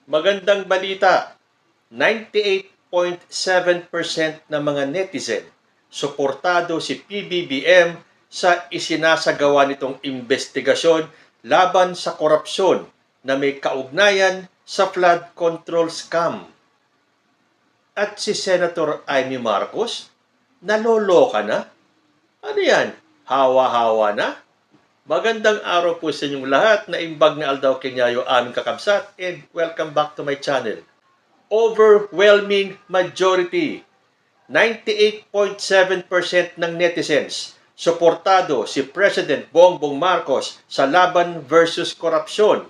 Magandang balita, 98.7% ng mga netizen suportado si PBBM sa isinasagawa nitong investigasyon laban sa korupsyon na may kaugnayan sa flood control scam. At si Senator Amy Marcos, naloloka na? Ano yan? Hawa-hawa na? Magandang araw po sa inyong lahat na imbag na Aldaw Kenyayo aming kakabsat and welcome back to my channel. Overwhelming majority, 98.7% ng netizens suportado si President Bongbong Marcos sa laban versus korupsyon.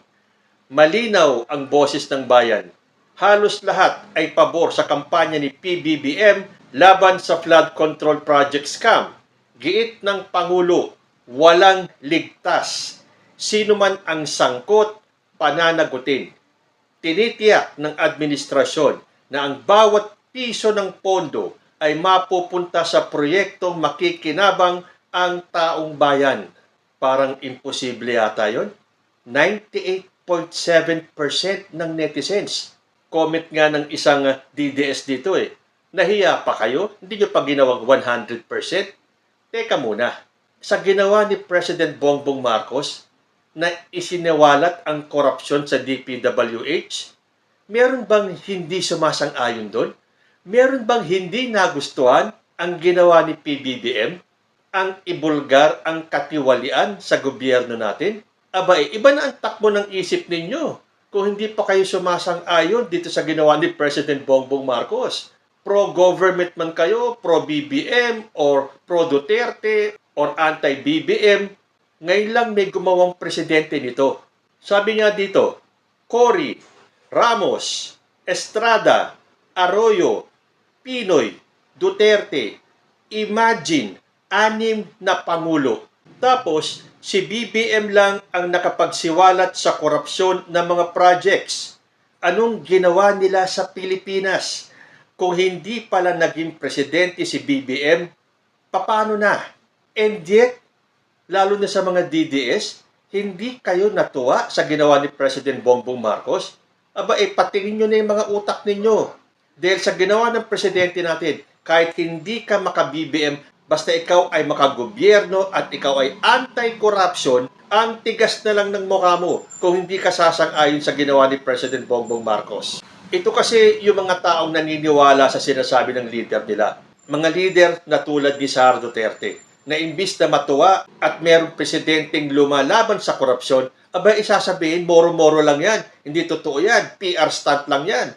Malinaw ang boses ng bayan. Halos lahat ay pabor sa kampanya ni PBBM laban sa flood control project scam. Giit ng Pangulo, walang ligtas. Sino man ang sangkot, pananagutin. Tinitiyak ng administrasyon na ang bawat piso ng pondo ay mapupunta sa proyektong makikinabang ang taong bayan. Parang imposible yata yun. 98.7% ng netizens. Comment nga ng isang DDS dito Nahiya pa kayo? Hindi nyo pa ginawang 100%? Teka muna. Sa ginawa ni President Bongbong Marcos na isiniwalat ang korupsyon sa DPWH, meron bang hindi sumasang-ayon doon? Meron bang hindi nagustuhan ang ginawa ni PBBM? Ang ibulgar ang katiwalian sa gobyerno natin? Iba na ang takbo ng isip ninyo kung hindi pa kayo sumasang-ayon dito sa ginawa ni President Bongbong Marcos. Pro-government man kayo, pro-BBM, or pro-Duterte, or anti-BBM, ngayon lang may gumawang presidente nito. Sabi nga dito, Cory, Ramos, Estrada, Arroyo, Pinoy, Duterte, imagine, 6 na pangulo. Tapos, si BBM lang ang nakapagsiwalat sa korupsyon ng mga projects. Anong ginawa nila sa Pilipinas? Kung hindi pala naging presidente si BBM, paano na? And yet, lalo na sa mga DDS, hindi kayo natuwa sa ginawa ni President Bongbong Marcos? Patingin nyo na yung mga utak ninyo. Dahil sa ginawa ng presidente natin, kahit hindi ka maka-BBM, basta ikaw ay makagobyerno at ikaw ay anti-corruption, ang tigas na lang ng mukha mo kung hindi ka sasang-ayon sa ginawa ni President Bongbong Marcos. Ito kasi yung mga taong naniniwala sa sinasabi ng leader nila. Mga leader na tulad ni Sara Duterte, na imbis na matuwa at merong presidenteng lumalaban sa korupsyon, isasabihin, moro-moro lang yan. Hindi totoo yan. PR stunt lang yan.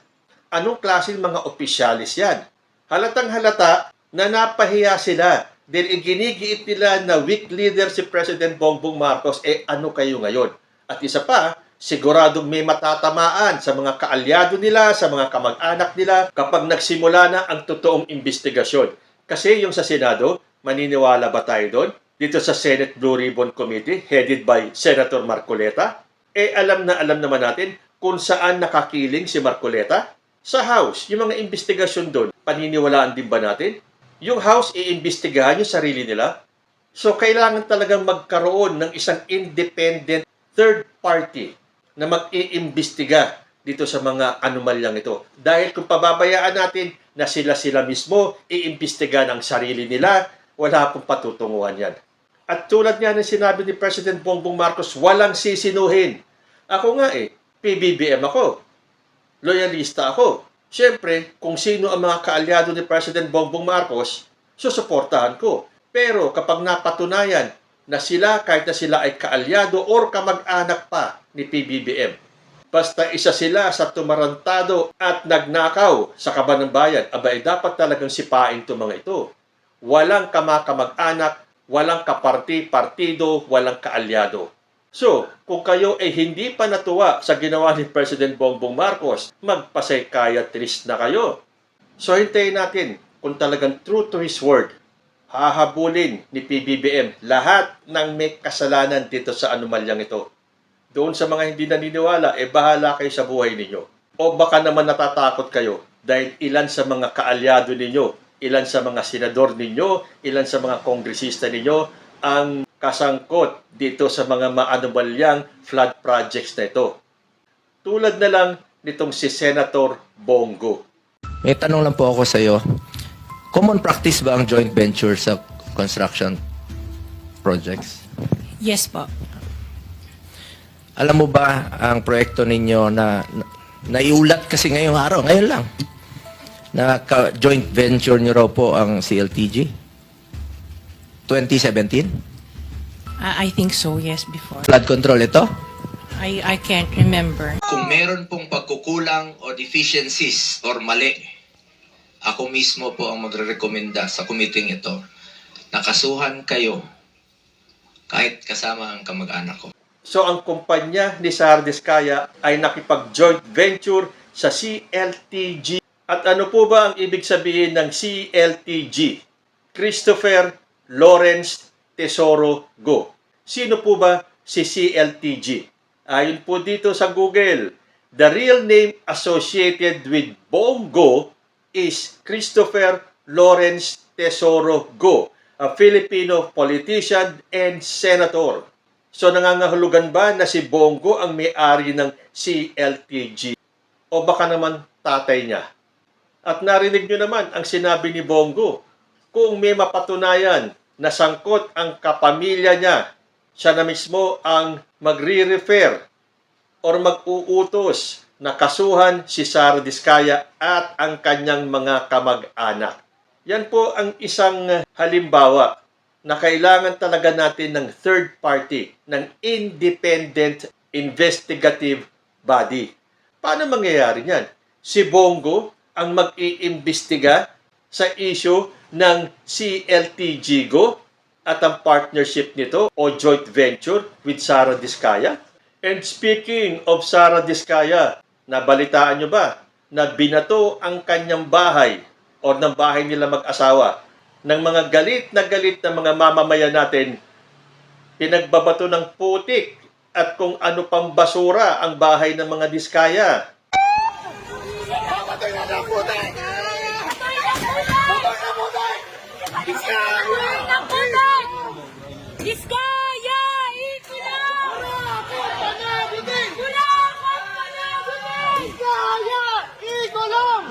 Anong klaseng mga opisyalis yan? Halatang halata na napahiya sila dahil iginigiit nila na weak leader si President Bongbong Marcos. Ano kayo ngayon? At isa pa, siguradong may matatamaan sa mga kaalyado nila, sa mga kamag-anak nila kapag nagsimula na ang totoong investigasyon. Kasi yung sa Senado, maniniwala ba tayo doon? Dito sa Senate Blue Ribbon Committee, headed by Senator Marcoleta? Alam naman natin kung saan nakakiling si Marcoleta. Sa House, yung mga investigasyon doon, paniniwalaan din ba natin? Yung House, iimbestigahan yung sarili nila? So, kailangan talagang magkaroon ng isang independent third party na mag-iimbestiga dito sa mga anomalyang ito. Dahil kung pababayaan natin na sila mismo iimbestiga ng sarili nila, wala pong patutunguhan yan. At tulad nga ng sinabi ni President Bongbong Marcos, walang sisinuhin. Ako nga PBBM ako. Loyalista ako. Siyempre, kung sino ang mga kaalyado ni President Bongbong Marcos, susuportahan ko. Pero kapag napatunayan na sila, kahit na sila ay kaalyado or kamag-anak pa ni PBBM, basta isa sila sa tumarantado at nagnakaw sa kaban ng bayan, dapat talagang sipain itong mga ito. Walang kamag-anak, walang kaparti-partido, walang kaalyado. So, kung kayo ay hindi pa natuwa sa ginawa ni President Bongbong Marcos, magpasay-kaya-trist na kayo. So, hintayin natin kung talagang true to his word, hahabulin ni PBBM lahat ng may kasalanan dito sa anomalyang ito. Doon sa mga hindi naniniwala, bahala kayo sa buhay ninyo. O baka naman natatakot kayo dahil ilan sa mga kaalyado ninyo, ilan sa mga senador ninyo, ilan sa mga kongresista ninyo ang kasangkot dito sa mga maanomalyang flood projects na ito. Tulad na lang nitong si Senator Bongo. May tanong lang po ako sa iyo. Common practice ba ang joint venture sa construction projects? Yes po. Alam mo ba ang proyekto ninyo na naiulat kasi ngayong araw, ngayon lang, na joint venture nyo raw po ang CLTG? 2017? I think so, yes, before. Flood control ito? I can't remember. Kung meron pong pagkukulang o deficiencies or mali, ako mismo po ang magre-recommenda sa committee ito na kasuhan kayo kahit kasama ang kamag-anak ko. So ang kumpanya ni Sara Diskaya ay nakipag-joint venture sa CLTG. At ano po ba ang ibig sabihin ng CLTG? Christopher Lawrence Tesoro Go. Sino po ba si CLTG? Ayon po dito sa Google, the real name associated with Bongo is Christopher Lawrence Tesoro Go, a Filipino politician and senator. So nangangahulugan ba na si Bongo ang may-ari ng CLTG? O baka naman tatay niya? At narinig nyo naman ang sinabi ni Bongo, kung may mapatunayan na sangkot ang kapamilya niya, siya na mismo ang magre-refer or mag-uutos na kasuhan si Sara Diskaya at ang kanyang mga kamag-anak. Yan po ang isang halimbawa na kailangan talaga natin ng third party, ng independent investigative body. Paano mangyayari yan? Si Bongo ang mag-iimbestiga sa issue ng CLTG Go at ang partnership nito o joint venture with Sara Diskaya. And speaking of Sara Diskaya, nabalitaan nyo ba na binato ang kanyang bahay o ng bahay nila mag-asawa ng mga galit na mga mamamayan natin, pinagbabato ng putik at kung ano pang basura ang bahay ng mga Diskaya. Diskaya! Ikulang! Diskaya! Ikulang!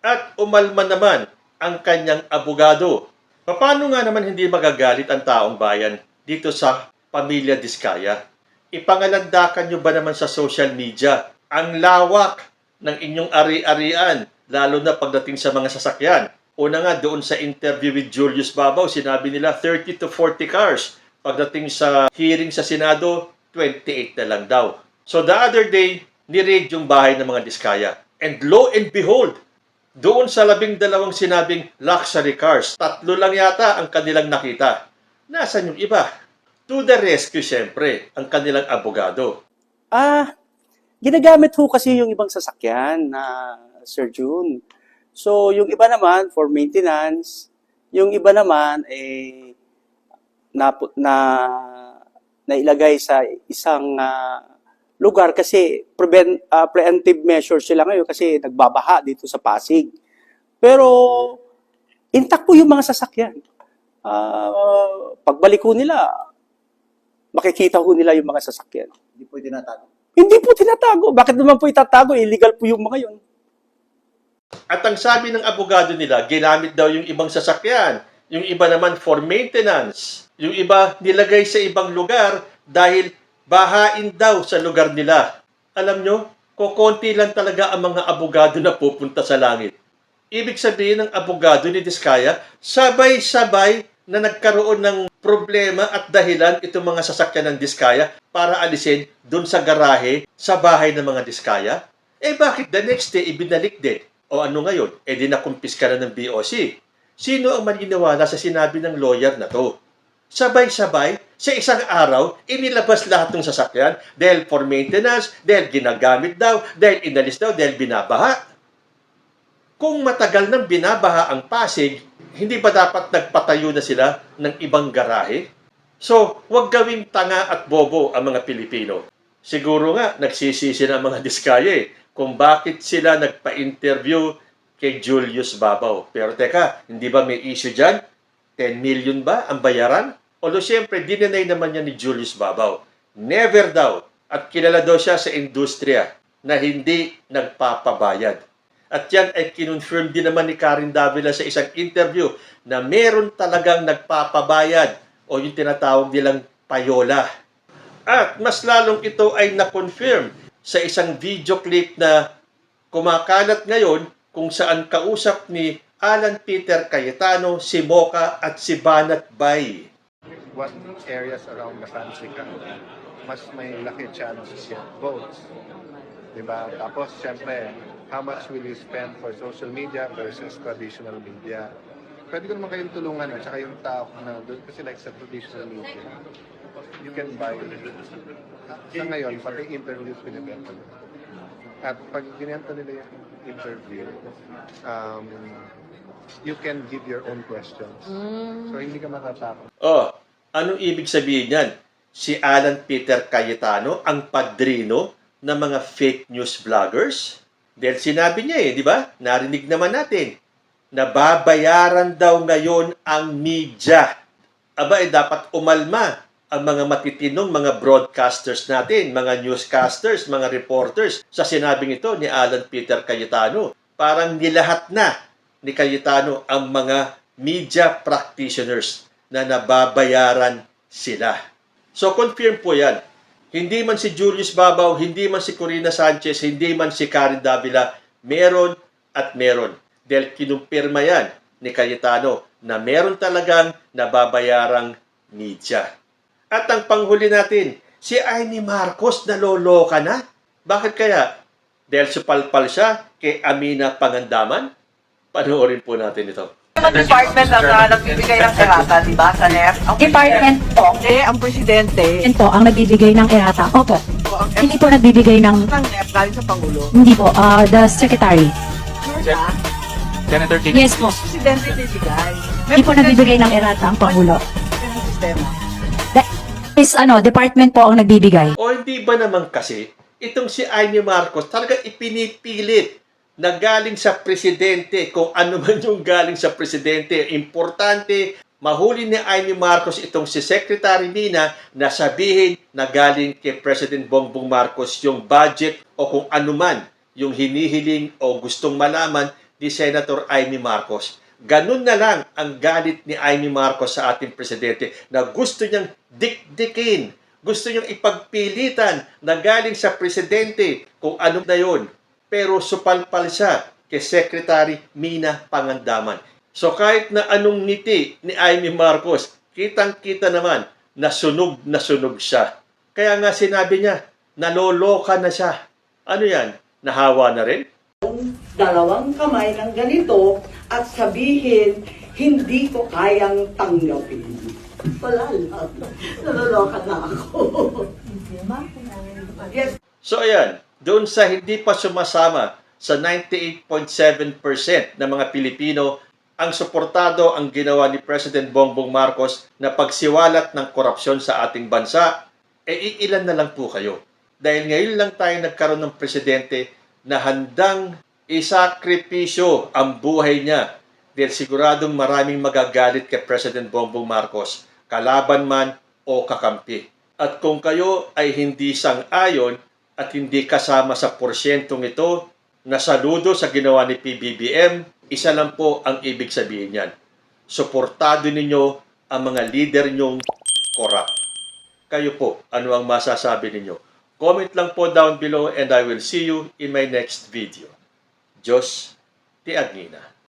At umalma naman ang kanyang abogado. Paano nga naman hindi magagalit ang taong bayan dito sa pamilya Diskaya? Ipangalandakan nyo ba naman sa social media ang lawak ng inyong ari-arian, lalo na pagdating sa mga sasakyan? Una nga, doon sa interview with Julius Babaw, sinabi nila 30 to 40 cars. Pagdating sa hearing sa Senado, 28 na lang daw. So the other day, ni-raid yung bahay ng mga Diskaya. And lo and behold, doon sa 12 sinabing luxury cars, 3 lang yata ang kanilang nakita. Nasaan yung iba? To the rescue, siyempre, ang kanilang abogado. Ginagamit ho kasi yung ibang sasakyan na Sir June. So, yung iba naman for maintenance, yung iba naman nailagay sa isang lugar kasi preemptive measures sila ngayon kasi nagbabaha dito sa Pasig. Pero intact po yung mga sasakyan. Pagbalik ko nila, makikita ko nila yung mga sasakyan. Hindi po tinatago. Hindi po tinatago. Bakit naman po itatago? Illegal po yung mga yun. At ang sabi ng abogado nila, ginamit daw yung ibang sasakyan. Yung iba naman for maintenance. Yung iba nilagay sa ibang lugar dahil bahain daw sa lugar nila. Alam nyo, kukunti lang talaga ang mga abogado na pupunta sa langit. Ibig sabihin ng abogado ni Diskaya, sabay-sabay na nagkaroon ng problema at dahilan itong mga sasakyan ng Diskaya para alisin dun sa garahe sa bahay ng mga Diskaya. Bakit the next day ibinalik din? O ano ngayon? Di nakumpiska na ng BOC. Sino ang maniniwala sa sinabi ng lawyer na to? Sabay-sabay, sa isang araw, inilabas lahat ng sasakyan dahil for maintenance, dahil ginagamit daw, dahil inalis daw, dahil binabaha. Kung matagal nang binabaha ang Pasig, hindi ba dapat nagpatayo na sila ng ibang garahe? So, huwag gawing tanga at bobo ang mga Pilipino. Siguro nga, nagsisisi na ang mga Diskaya kung bakit sila nagpa-interview kay Julius Babaw. Pero teka, hindi ba may issue dyan? 10 million ba ang bayaran? Although siyempre, dinenay naman niya ni Julius Babaw. Never daw. At kilala daw siya sa industriya na hindi nagpapabayad. At yan ay kinonfirm din naman ni Karen Davila sa isang interview na meron talagang nagpapabayad o yung tinatawag nilang payola. At mas lalong ito ay na-confirm sa isang video clip na kumakalat ngayon kung saan kausap ni Alan Peter Cayetano, si Mocha at si Banat Bay. What areas around the country ka, mas may laki chance to get votes. Diba? Tapos, syempre, how much will you spend for social media versus traditional media? Pwede ko naman kayong tulungan at saka yung tao na doon kasi like sa traditional media, you can buy sa ngayon, pati interviews pinibenta nila. At pag ginenta nila yung interview, you can give your own questions. So, hindi ka matatakot. Oh, anong ibig sabihin yan? Si Alan Peter Cayetano ang padrino ng mga fake news vloggers? Dahil sinabi niya di ba? Narinig naman natin. Nababayaran daw ngayon ang media. Aba, dapat umalma ang mga matitinong mga broadcasters natin, mga newscasters, mga reporters sa sinabing ito ni Alan Peter Cayetano. Parang nilahat na ni Cayetano ang mga media practitioners na nababayaran sila. So, confirm po yan. Hindi man si Julius Babaw, hindi man si Corina Sanchez, hindi man si Karen Davila, meron at meron. Dahil kinumpirma yan ni Cayetano na meron talagang nababayarang media. At ang panghuli natin, si Amy Marcos naloloka na. Bakit kaya? Dahil supalpal siya kay Amina Pangandaman? Panoorin po natin ito. Department ang nagbibigay ng erata, di ba, sa NEP? Ang Department po. ang presidente Yan po ang nagbibigay ng erata. Opo. ang Hindi po nagbibigay ng... NEP galing sa Pangulo. Hindi po. The secretary. Senator King. Yes po. Presidente bibigay. Hindi po nagbibigay ng erata ang Pangulo. Sistema. Department po ang nagbibigay. O hindi ba naman kasi, itong si Amy Marcos talaga ipinipilit na galing sa presidente, kung ano man yung galing sa presidente. Importante, mahuli ni Amy Marcos itong si Secretary Mina na sabihin na galing kay President Bongbong Marcos yung budget o kung ano man yung hinihiling o gustong malaman ni Senator Amy Marcos. Ganun na lang ang galit ni Amy Marcos sa ating presidente na gusto niyang dikdikin, gusto niyang ipagpilitan na galing sa presidente kung ano na yun. Pero supalpal siya kay Secretary Mina Pangandaman. So kahit na anong ngiti ni Amy Marcos, kitang-kita naman na sunog siya. Kaya nga sinabi niya, naloloka na siya. Ano yan? Nahawa na rin? Dalawang kamay ng ganito at sabihin, hindi ko kayang tanggapin. Wala lang. Naloloka na ako. Yes. So ayan, doon sa hindi pa sumasama sa 98.7% ng mga Pilipino, ang suportado ang ginawa ni President Bongbong Marcos na pagsiwalat ng korupsyon sa ating bansa, iilan na lang po kayo. Dahil ngayon lang tayo nagkaroon ng presidente na handang isakripisyo ang buhay niya dahil siguradong maraming magagalit kay President Bongbong Marcos, kalaban man o kakampi. At kung kayo ay hindi sang-ayon at hindi kasama sa porsyentong ito na saludo sa ginawa ni PBBM, isa lang po ang ibig sabihin niyan. Suportado ninyo ang mga leader nyong corrupt. Kayo po, ano ang masasabi ninyo? Comment lang po down below and I will see you in my next video. Diyos, ti Agnina.